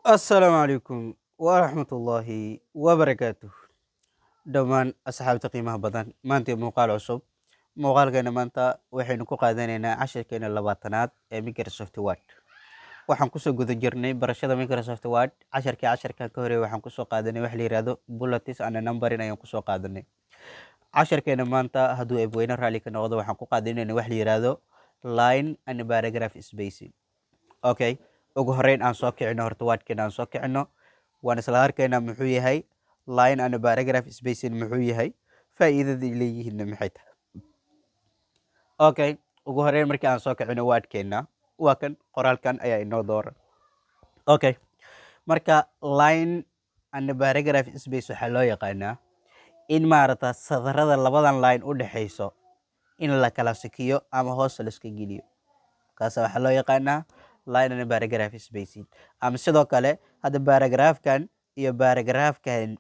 السلام عليكم ورحمة الله وبركاته. دمان أصحاب قيمة بدن maanta muuqaal cusub muuqaalkeena maanta waxaynu ku qaadanaynaa casharkeena labaatanaad ee Microsoft Word. Waxaan kusoo guda jirnay barashada Microsoft Word. Casharkan ka hore waxaan kusoo qaadanay wax la yiraahdo bullets and numbering ayaan kusoo qaadanay. Casharkeena maanta hadduu eebweyne raalli ka noqdo waxaan ku qaadanaynaa wax la yiraahdo line and paragraph spacing. Okay, ugu horeyn aan soo kicino horta Wordkeena aan soo kicino waan isla arkaynaa muxuu yahay line and paragraph spacing muxuu yahay faa'iidada ay leeyihiin maxay tahay. Okay, ugu horeyn markii aan soo kicino Wordkeena waa kan qoraalkan ayaa inoo dooran. Okay, marka line and paragraph space waxaa loo yaqaanaa in maarata sadarada labadan line u dhaxayso in la kala sikiyo ama hoos la iska geliyo. Kaas waxaa loo yaqaanaa line and paragraph spacing. Ama sidoo kale hadda paragraphkan iyo paragraphkan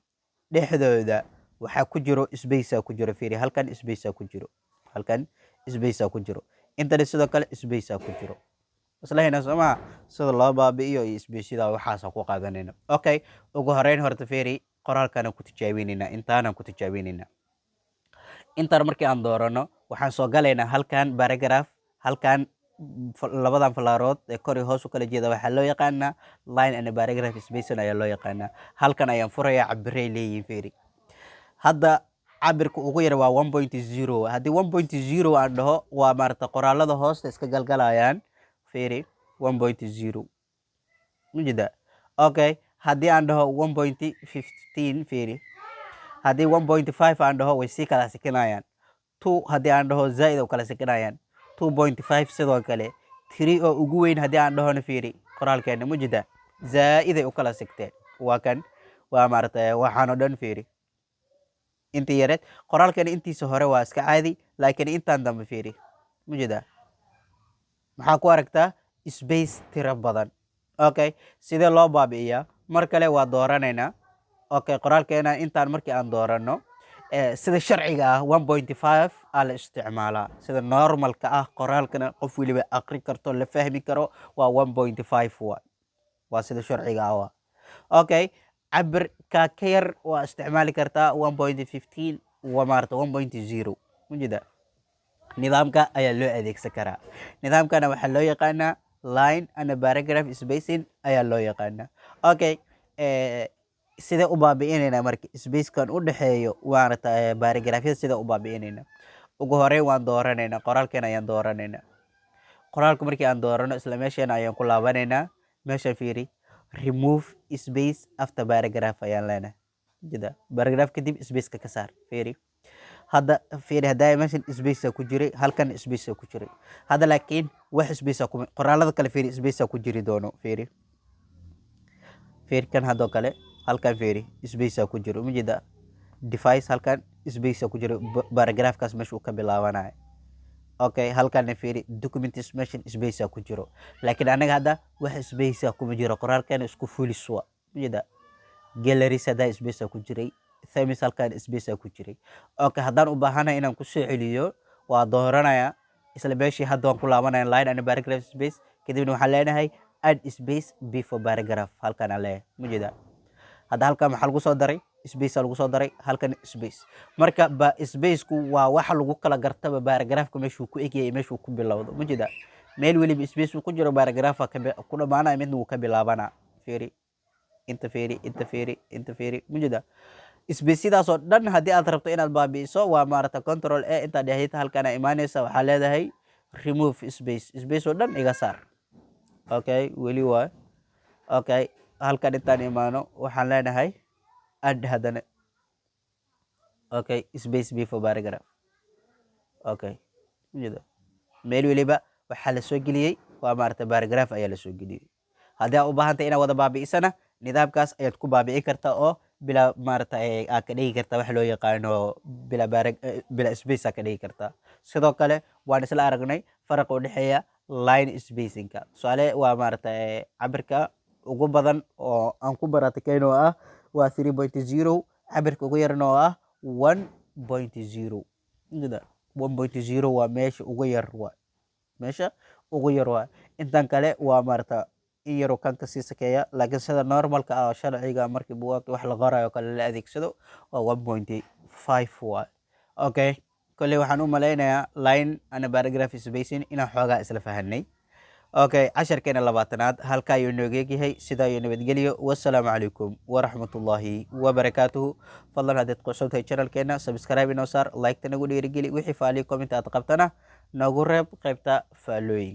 dhexdooda waxaa ku jiro space ku jiro fiiri halkan space ku jiro halkan space ku jiro intana sidoo kale space ku jiro islaayna sama sida loo baabi'iyo iyo space-da waxaas ku qaadanayna. Okay, ugu horeyn horta fiiri qoraalkan ku tijaabinayna intaana ku tijaabinayna intaan markii aan doorano waxaan soo galaynaa halkan paragraph halkan labadan falaarood ee kor iyo hoos u kala jeeda waxaa loo yaqaanaa line and paragraph spacing ayaa loo yaqaanaa. Halkan ayaan furayaa cabiray leeyihiin fiiri hadda cabirka ugu yar waa 1.0 haddii 1.0 aan dhaho waa maarata qoraalada hoosta iska galgalayaan fiiri 1.0 mujida. Okay, haddii aan dhaho 1.15 fiiri haddii 1.5 aan dhaho way sii kala sikinayaan 2 haddii aan dhaho zaid oo kala sikinayaan 2.5 sidoo kale 3 oo ugu weyn haddii aan dhahona fiiri qoraalkeena mujida zaid ay u kala sigteen waa kan waa maarata waxaan oo dhan fiiri inta yareed qoraalkeena intiisa hore waa iska caadi laakiin intaan dambe fiiri mujida maxaa ku aragtaa space tira badan. Okay, sidee loo baabi'iyaa mar kale waa dooranaynaa. Okay, qoraalkeena intaan markii aan doorano sida sharciga ah 1.5 aa la isticmaalaa sida normalka ah qoraalkana qof waliba aqri karto la fahmi karo waa 1.5 waa sida sharciga ah. Okay, cabirka ka yar waa isticmaali kartaa 1.15 waa maarata 1.0 mujida nidaamka ayaa loo adeegsan karaa. Nidaamkana waxaa loo yaqaanaa line and paragraph spacing ayaa loo yaqaanaa. Okay, sidee u baabi'inaynaa marka spacekan u dhaxeeyo maarata paragraphyada sidee u baabi'inaynaa. Ugu horeyn waan dooranaynaa qoraalkeena ayaan dooranaynaa. Qoraalka markii aan doorano isla meesheena ayaan ku laabanaynaa meesha fiiri remove space after paragraph ayaan leenahay jida paragraph kadib space ka saar fiiri hadda fiiri hadaa meeshan space ku jiray halkan space ku jiray hadda laakiin wax space ku qoraalada kale fiiri space ku jiri doono fiiri kan hadoo kale halkan fiiri space ku jiro mujida device halkan space ku jiro paragraphkaas meesha uu ka bilaabanayo. Okay, halkan fiiri documents mention space ku jiro laakiin anaga hadda wax space kuma jiro qoraalkeena isku fulis waa mujida gallery sada space ku jiray themes halkan space ku jiray. Okay, haddaan u baahanahay inaan ku soo celiyo waa dooranayaa isla meeshii hadda waan ku laabanayaa line and paragraph space kadibna waxaan leenahay add space before paragraph halkan aan leeyahay mujida hadda halkan maxaa lagu soo daray space lagu soo daray halkan space marka space ku waa waxa lagu kala gartaba paragraphka meeshuu ku egyahay meeshuu ku bilowdo mujida meel waliba space ku jiro paragraphka ku dhamaanay midna uu ka bilaabana fiiri inta fiiri mujida space-daas oo dhan haddii aad rabto inaad baabi'iso waa maarata control a inta dhexdeeda halkan ay imaanaysa waxaa leedahay remove space oo dhan iga saar. Okay, weli waa okay halkan intaan imaano waxaan leenahay add hadana okay space before paragraph. Okay, mujida meel waliba waxaa la soo geliyay waa maarata paragraph ayaa la soo geliyay. haddii aad u baahantay inaad wada baabi'isana nidaamkaas ayaad ku baabi'i kartaa oo bila maarata aad ka dhigi kartaa wax loo yaqaano bila space aad ka dhigi kartaa. Sidoo kale waan isla aragnay faraqa u dhexeeya line spacingka su'aale waa maarata cabirka ugu badan oo aan ku baratikeyno ah waa 3.0 cabirka ugu yarna oo ah 1.0 mujida 1.0 waa meesha ugu yar waa intan kale waa maarata in yaro kan ka sii sakeeya laakiin sida normalka ah oo sharciga markii buugaagta wax la qorayo kale la adeegsado waa 1.5 waay okay kolley waxaan u malaynayaa line ana paragraph spacing inaan xoogaa isla fahanay okay casharkeena labaatanaad halkaa ayuu nooga egyahay sidaa iyo nabadgelyo wassalaamu calaykum waraxmatullaahi wabarakaatuhu fadlan haddaad cusubtahay channelkeena subscribe inoo saar like-ta nagu dhiirigeli wixii faaliyo comment aad qabtana nagu reeb qaybta faalooyinka